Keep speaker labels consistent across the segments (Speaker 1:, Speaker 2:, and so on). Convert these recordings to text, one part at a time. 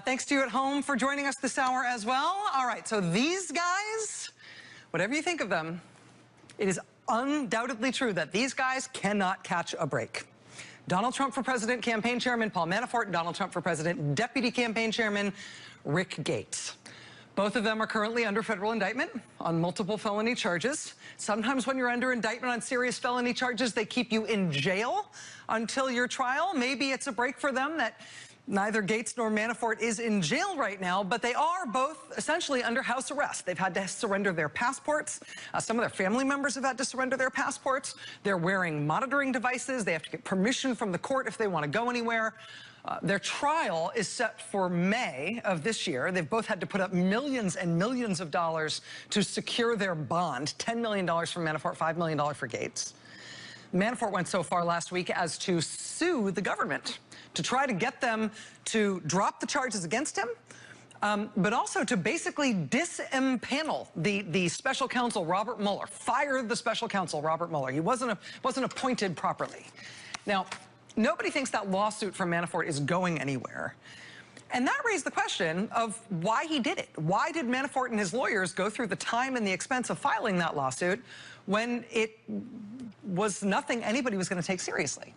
Speaker 1: Thanks to you at home for joining us this hour as well. All right, so these guys, whatever you think of them, it is undoubtedly true that these guys cannot catch a break. Donald Trump for President campaign chairman Paul Manafort and Donald Trump for President deputy campaign chairman Rick Gates. Both of them are currently under federal indictment on multiple felony charges. Sometimes when you're under indictment on serious felony charges, they keep you in jail until your trial. Maybe it's a break for them that neither Gates nor Manafort is in jail right now, but they are both essentially under house arrest. They've had to surrender their passports. Some of their family members have had to surrender their passports. They're wearing monitoring devices. They have to get permission from the court if they want to go anywhere. Their trial is set for May of this year. They've both had to put up millions and millions of dollars to secure their bond, $10 million for Manafort, $5 million for Gates. Manafort went so far last week as to sue the government to try to get them to drop the charges against him, but also to basically disempanel the special counsel, Robert Mueller, fire the special counsel, Robert Mueller. He wasn't appointed properly. Now, nobody thinks that lawsuit from Manafort is going anywhere. And that raised the question of why he did it. Why did Manafort and his lawyers go through the time and the expense of filing that lawsuit when it was nothing anybody was going to take seriously?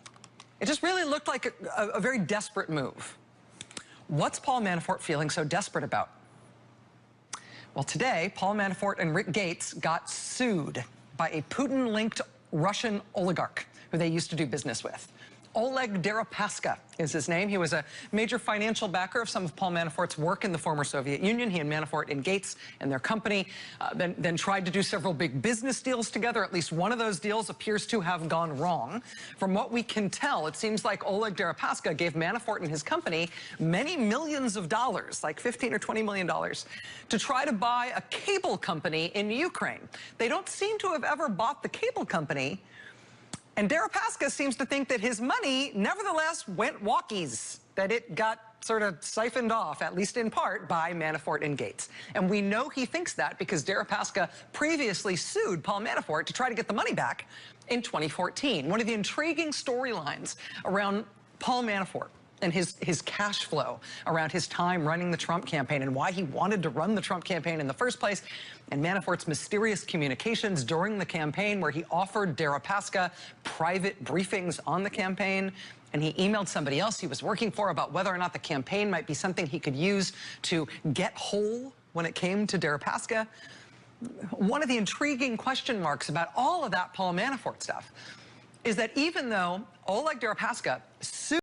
Speaker 1: It just really looked like a very desperate move. What's Paul Manafort feeling so desperate about? Well, today, Paul Manafort and Rick Gates got sued by a Putin-linked Russian oligarch who they used to do business with. Oleg Deripaska is his name. He was a major financial backer of some of Paul Manafort's work in the former Soviet Union. He and Manafort and Gates and their company then tried to do several big business deals together. At least one of those deals appears to have gone wrong. From what we can tell, it seems like Oleg Deripaska gave Manafort and his company many millions of dollars, like $15 or $20 million, to try to buy a cable company in Ukraine. They don't seem to have ever bought the cable company. And Deripaska seems to think that his money nevertheless went walkies, that it got sort of siphoned off, at least in part, by Manafort and Gates. And we know he thinks that because Deripaska previously sued Paul Manafort to try to get the money back in 2014. One of the intriguing storylines around Paul Manafort and his cash flow around his time running the Trump campaign and why he wanted to run the Trump campaign in the first place, and Manafort's mysterious communications during the campaign where he offered Deripaska private briefings on the campaign, and he emailed somebody else he was working for about whether or not the campaign might be something he could use to get whole when it came to Deripaska. One of the intriguing question marks about all of that Paul Manafort stuff is that even though Oleg Deripaska sued